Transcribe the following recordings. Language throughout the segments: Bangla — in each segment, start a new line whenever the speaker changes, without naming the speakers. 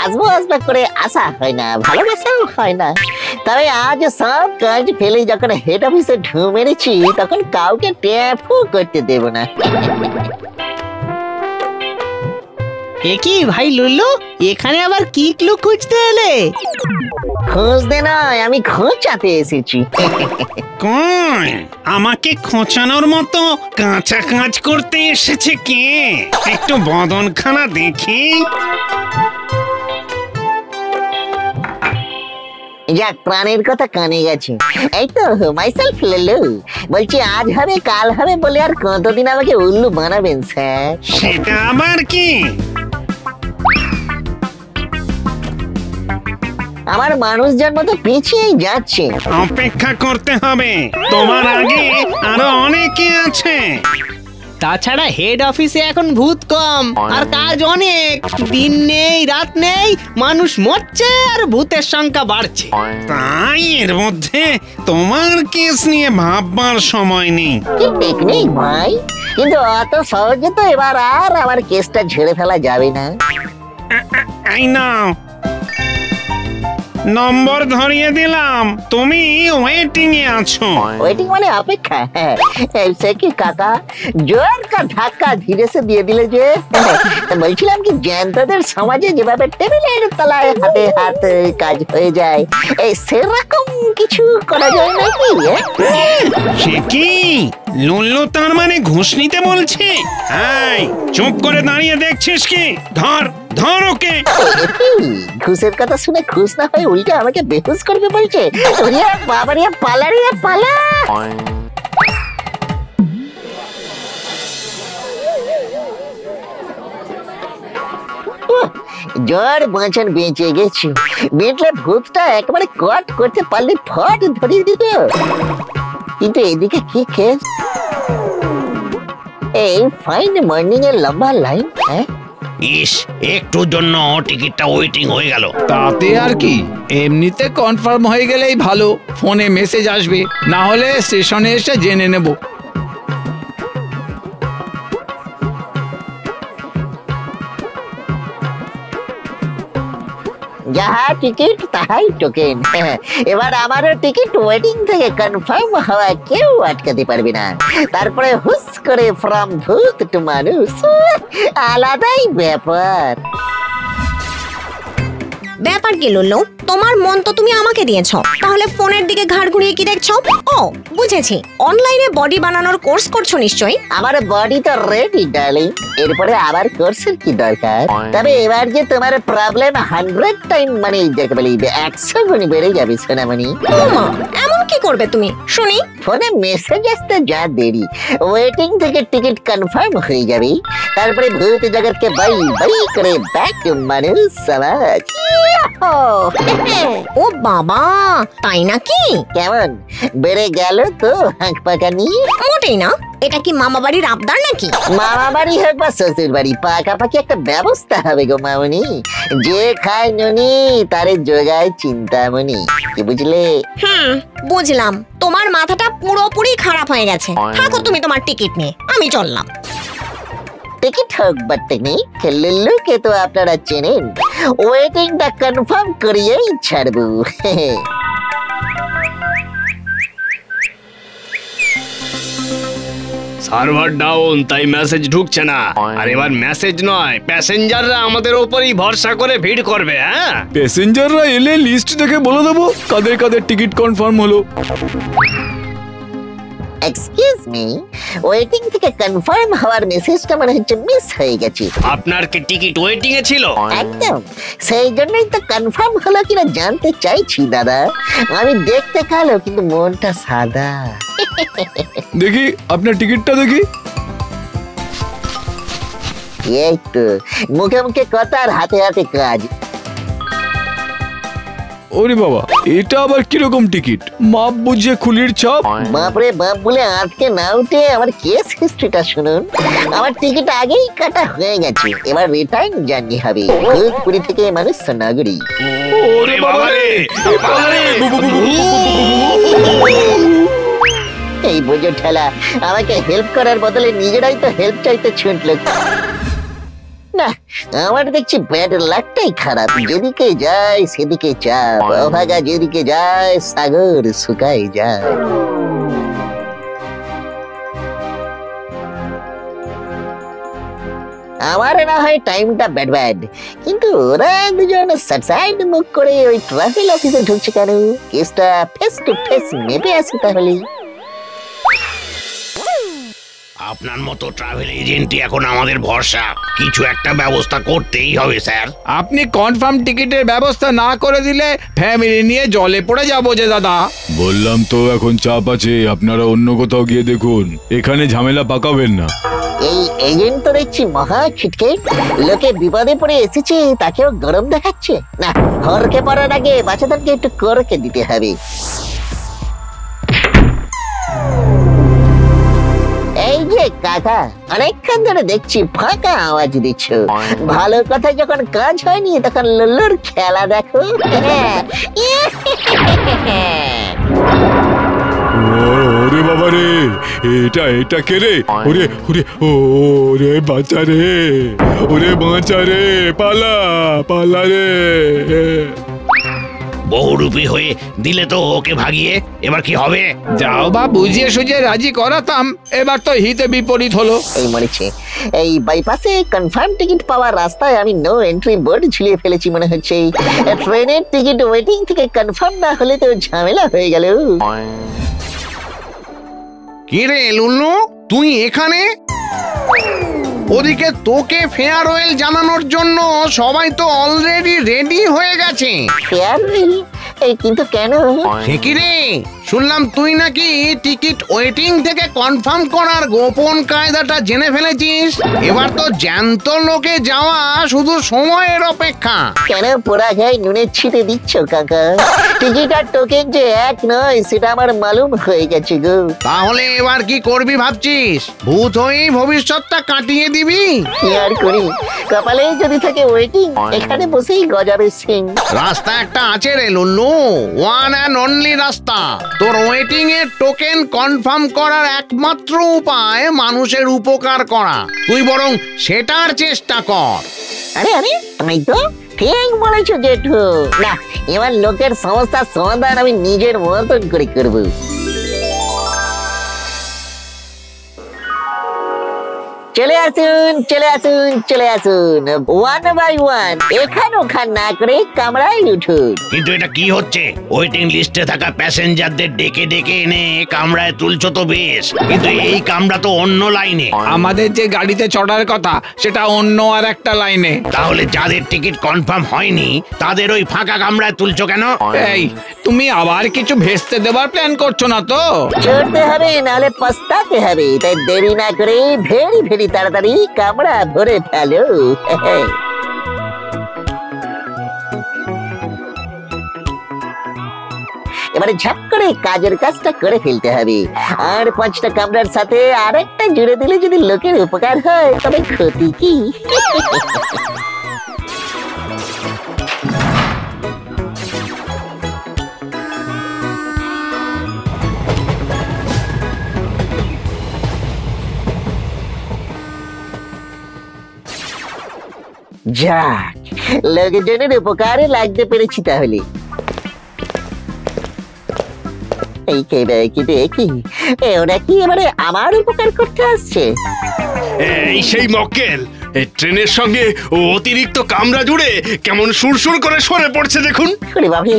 আসবো আসবো করে আসা হয় না, ভালোবাসাও হয় না। তবে আজ সব কাজ ফেলে যখন হেড অফিসে ঢু মেরেছি, তখন কাউকে ট্যাপও করতে দেব না।
কি ভাই লুল্লু, এখানে আবার কি ক্লু খুঁজতে এলে?
খুঁজতে নয়, আমি খোঁচাতে এসেছি।
কই আমাকে খোঁচানোর মতো কাঁচা কাজ করতে এসেছে কে? একটু বদনখানা দেখি।
যাক, প্রাণের কথা কানে গেছে। এই তো মাইসেলফ লুল্লু, বলছি আজ হবে কাল হবে বলে আর কতদিন আমাকে উল্লু বানাবেন স্যার?
সেটা আবার কি?
আমার মানুষজন মতো পিছিয়ে যাচ্ছে।
অপেক্ষা করতে হবে, তোমার আগে আরো অনেকে আছে।
তাছাড়া হেড অফিসে এখন ভূত কম আর কাজ অনেক। দিন নেই রাত নেই, মানুষ মরছে আর ভূতের সংখ্যা বাড়ছে।
তাই এর মধ্যে তোমার কেস নিয়ে ভাববার সময় নেই।
কি টেকনিক ভাই, কিন্তু অত সহজে তো এবার আর আমার কেসটা ঝেড়ে ফেলা যাবে না।
এই নাও, নম্বর ধরিয়ে দিলাম, তুমি ওয়েটিং এ আছো।
ওয়েটিং মানে অপেক্ষা? সে কি কাকা, জোর কা ধাক্কা ধীরে সে দিয়ে দিলে যে। বলছিলাম কি, জ্যান্তদের সমাজে যেভাবে টেবিলের তলায় হাতে হাত কাজ হয়ে যায়, এই সেরকম কিছু করা যায় নাকি?
সে কি লুল্লু তার মানে ঘুষ নিতে বলছে? এই চুপ করে দাঁড়িয়ে দেখছিস কি? ধর ধর ওকে।
ঘুষের কথা শুনে খুশ না হয়ে উল্টে আমাকে বেহুশ করবে বলছে। বাবারিয়া পালারিয়া পালা। জ্বর বাঁচান বেঁচে গেছি। বেঁচলে ভূতটা একেবারে কট করতে পারলে ফট ধরিয়ে দিত। কিন্তু এদিকে কি কেস? এই ফাইন মর্নিং এর লম্বা লাইন।
ইস, একটুর জন্য টিকিটটা ওয়েটিং হয়ে গেল।
তাতে আর কি, এমনিতে কনফার্ম হয়ে গেলেই ভালো। ফোনে মেসেজ আসবে, না হলে স্টেশনে এসে জেনে নেব।
যাহা টিকিট তাহাই টোকেন। এবার আমারও টিকিট ওয়েটিং থেকে কনফার্ম হওয়া কেউ আটকাতে পারবে না। তারপরে হুস করে ফ্রম ভূত টু মানুষ, আলাদাই ব্যাপার।
ব্যাপার কি লুল্লু, তোমার মন তো তুমি আমাকে দিয়েছো, তাহলে ফোনের দিকে ঘাড় ঘুরিয়ে কি দেখছো? ও বুঝেছি, অনলাইনে বডি বানানোর কোর্স করছো নিশ্চয়ই।
আমার বডি তো রেডি ডার্লিং, এরপরে আবার কোর্সের কি দরকার? তবে এবার যে তোমার প্রবলেম 100 টাইম মানে যাকে বলি 100 গুণ বেড়ে যাবে সোনামণি।
ওমা, এমন কি করবে তুমি শুনি?
ফোনে মেসেজ আসতে যা দেরি, ওয়েটিং থেকে টিকিট কনফার্ম হয়ে যাবে। তারপরে ভূত জগৎকে বাই বাই করে ব্যাক টু মানুষ সমাজ।
ও বাবা, তাই নাকি?
কেমন বেড়ে গেল তো হাঁক পাকানি?
মোটেই না। এটা কি মামা বাড়ির আবদার নাকি?
মামা বাড়ি হোক বা শ্বশুর বাড়ি, পাকাপাকি একটা ব্যবস্থা হবে গো মামনি। যে খায় নুনি তারে যোগায় চিন্তামণি, কি বুঝলে?
বুঝলাম। তোমার মাথাটা পুরোপুরি খারাপ হয়ে গেছে। থাকো তুমি তোমার টিকিট নিয়ে, আমি চললাম।
টিকিট হোক বা টেকনিক, লুল্লুকে তো আপনারা চেনেন। ওয়েটিংটা কনফার্ম করিয়েই ছাড়বো।
সার্ভার ডাউন, তাই মেসেজ ঢুকছে না। আর এবার মেসেজ নয়, প্যাসেঞ্জাররা আমাদের উপরই ভরসা করে ভিড় করবে। হ্যাঁ,
প্যাসেঞ্জাররা এলে লিস্ট দেখে বলে দেবো কাদের কাদের টিকিট কনফার্ম হলো।
এক্সকিউজ মি, ওয়েটিং থেকে কনফার্ম হওয়ার মেসেজটা মনে হচ্ছে মিস হয়ে গেছে।
আপনার কি টিকিট ওয়েটিং এ ছিল?
একদম, সেই জন্যই তো কনফার্ম হলো কিনা জানতে চাইছি দাদা। আমি দেখতে কালো কিন্তু মনটা সাদা।
দেখি আপনার টিকিটটা দেখি।
এই তো মুখে মুখে কথা আর হাতে হাতে কাজ।
ওরে বাবা, এটা আবার কিরকম টিকিট? মাপ বুঝে খুলির ছাপ।
বাপরে বাপ বলে আজকে না উঠে আমার কেস হিস্ট্রিটা শুনুন। আমার টিকিট আগেই কাটা হয়ে গেছে, এবার রিটার্ন জার্নি হবে পুরী থেকে মানুষ নগরী।
ওরে বাবা রে,
এই বোঝো ঠেলা আমাকে হেল্প করার বদলে নিজেরাই তো হেল্প চাইতে ছুটলো। না, আমার দেখছি ব্যাড লাকটাই খারাপ। যেদিকে যায় সেদিকে চাপ, অভাগা যেদিকে যায় সাগর শুকায় যায়। আমার না হয় টাইমটা ব্যাড ব্যাড, কিন্তু ওরা দুজন সাইড মুখ করে ওই ট্রাভেল অফিসে ঢুকছে কেন? কেসটা ফেস টু ফেস মেপে আসি তাহলে।
আপনার মতো ট্রাভেল এজেন্টই এখন আমাদের ভরসা। কিছু একটা ব্যবস্থা করতেই হবে স্যার।
আপনি কনফার্ম টিকিটের ব্যবস্থা না করে দিলে ফ্যামিলি নিয়ে জলে পড়ে যাবো যে দাদা।
বললাম তো এখন চাপ আছে, আপনারা অন্য কোথাও গিয়ে দেখুন, এখানে ঝামেলা পাকাবেন না।
এই এজেন্ট তো দেখছি মহা ছিটকে, লোকে বিপদে পড়ে এসেছে তাকেও গরম দেখাচ্ছে। না, হরকে পড়ার আগে বাচ্চাদেরকে একটু করকে দিতে হবে। এই যে কাকা, অনেকক্ষণ ধরে দেখছি ফাঁকা আওয়াজ দিচ্ছ। ভালো কথা যখন কাজ হয়নি তখন লুল্লুর খেলা দেখো।
ওরে বাবা রে, এটা কে রে? ওরে ওরে ওরে বাঁচা রে, ওরে বাঁচা রে, পালা পালা রে।
বহুরূপী হয়ে দিলে তো ওকে ভাগিয়ে, এবার কি হবে?
যাও বা বুঝিয়ে সুঝিয়ে রাজি করাতাম, এবার তো হিতে বিপরীত হলো।
এই মরেছে, এই বাইপাসে কনফার্ম টিকিট পাওয়ার রাস্তায় আমি নো এন্ট্রি বোর্ড ঝুলিয়ে ফেলেছি মনে হচ্ছে। ট্রেনের টিকিট ওয়েটিং থেকে কনফার্ম না হলে তো ঝামেলা হয়ে গেল।
কি রে লুল্লু, তুই এখানে? ওদিকে তোকে ফেয়ারওয়েল জানানোর জন্য সবাই তো অলরেডি রেডি হয়ে গেছে।
ফেয়ারওয়েল? এই কিন্তু কেন?
সে কি রে, শুনলাম তুই নাকি টিকিট ওয়েটিং থেকে কনফার্ম করার গোপন কায়দাটা জেনে ফেলেছিস। এবার তো জ্যান্ত লোকে যাওয়া শুধু সময়ের অপেক্ষা।
কেন পোড়া গায়ে নুনের ছিটে দিচ্ছ কাকা? টিকিট আর টোকেন যে এক নয় সেটা আমার মালুম হয়ে গেছে গো।
তাহলে এবার কি করবি ভাবছিস? ভূত হয়েই ভবিষ্যৎটা কাটিয়ে দিবি?
কি আর করি, কপালে যদি থাকে ওয়েটিং, এখানে বসেই গজাবে সিং।
রাস্তা একটা আছে রে লুল্লু, ওয়ান অ্যান্ড অনলি রাস্তা। তোর ওয়েটিং এর টোকেন কনফার্ম করার একমাত্র উপায় মানুষের উপকার করা। তুই বরং সেটার চেষ্টা কর।
আরে আরে, তাই তো ঠিক বলেছো জেঠু। না, এবার লোকের সমস্যার সমাধান আমি নিজের মতন করে করবো। চলে আসুন চলে আসুন চলে আসুন, ওয়ান বাই ওয়ান, এখান ওখান না করে কামরায় উঠুন।
কিন্তু এটা কি হচ্ছে? ওয়েটিং লিস্টে থাকা প্যাসেঞ্জারদের ডেকে ডেকে এনে কামরায় তুলছো তো বেশ, কিন্তু এই কামরা তো অন্য লাইনে।
আমাদের যে গাড়িতে চড়ার কথা সেটা অন্য আর একটা লাইনে।
তাহলে যাদের টিকিট কনফার্ম হয়নি তাদের ওই ফাঁকা কামরায় তুলছো কেন?
এই, তুমি আবার কিছু ভেস্তে দেবার প্ল্যান করছো না তো?
চড়তে হবে নাহলে পস্তাতে হবে, তাই দেরি না করে ভেরি ভেরি তাড়াতাড়ি কামড়া ভরে ফেলো। এবারে ঝাপ করে কাজের কাজটা করে ফেলতে হবে। আর 5টা কামরার সাথে আরেকটা জুড়ে দিলে যদি লোকের উপকার হয় তবে ক্ষতি কি? যাক, লোকজনের উপকারে লাগতে পেরেছি তাহলে। এই কে কি দেখি, ওরা কি এবারে আমার উপকার করতে আসছে?
এই সেই মক্কেল, ট্রেনের সঙ্গে অতিরিক্ত কামরা জুড়ে কেমন সুরসুর করে সরে পড়ছে দেখুন।
ওরে বাবা,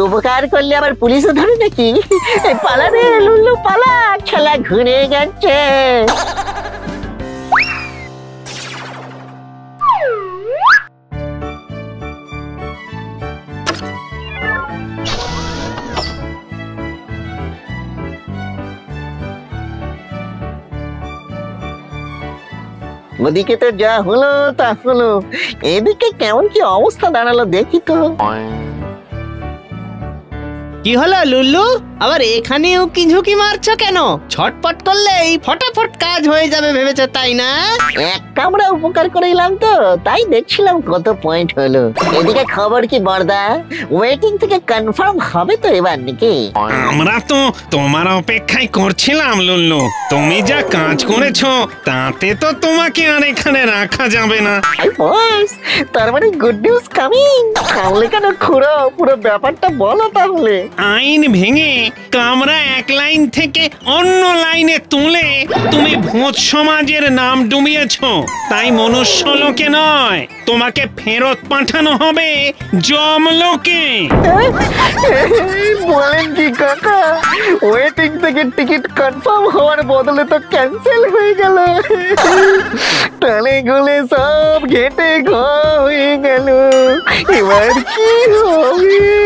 উপকার করলে আবার পুলিশও ধরে নাকি? পালা রে লুল্লু পালা, খেলা ঘুরে গেছে। ওদিকে তো যা হলো তা হলো, এদিকে কেমন কি অবস্থা দাঁড়ালো দেখি তো।
কি হলো লুল্লু, আবার এখানে উকি ঝুঁকি মারছো কেন? ছটপট করলেই ফটাফট কাজ হয়ে যাবে ভেবেছো তাই না?
এক কামড়া উপকার করে এলাম তো, তাই দেখছিলাম কত পয়েন্ট হলো। এদিকে খবর কি বর্দা, ওয়েটিং থেকে কনফার্ম হবে তো এবার নাকি?
আমরা তো তোমার অপেক্ষায় করছিলাম লুল্লু। তুমি যা কাজ করেছো তাতে তো তোমাকে আর এখানে রাখা যাবে না।
আই বস, তার মানে গুড নিউজ কামিং। তাহলে কেন খুড়ো, পুরো ব্যাপারটা বলো তাহলে।
আইন ভেঙে কামরা এক লাইন থেকে অন্য লাইনে তুলে তুমি ভূত সমাজের নাম ডুবিয়েছো। তাই মনুষ্য লোকে নয়, তোমাকে ফেরত পাঠানো হবে যমলোকে।
বলেন কি কাকা, ওয়েটিং থেকে টিকিট কনফার্ম হওয়ার বদলে তো ক্যান্সেল হয়ে গেল। তালে গুলে সব ঘেটে ঘ হয়ে গেল, এবার কি হবে?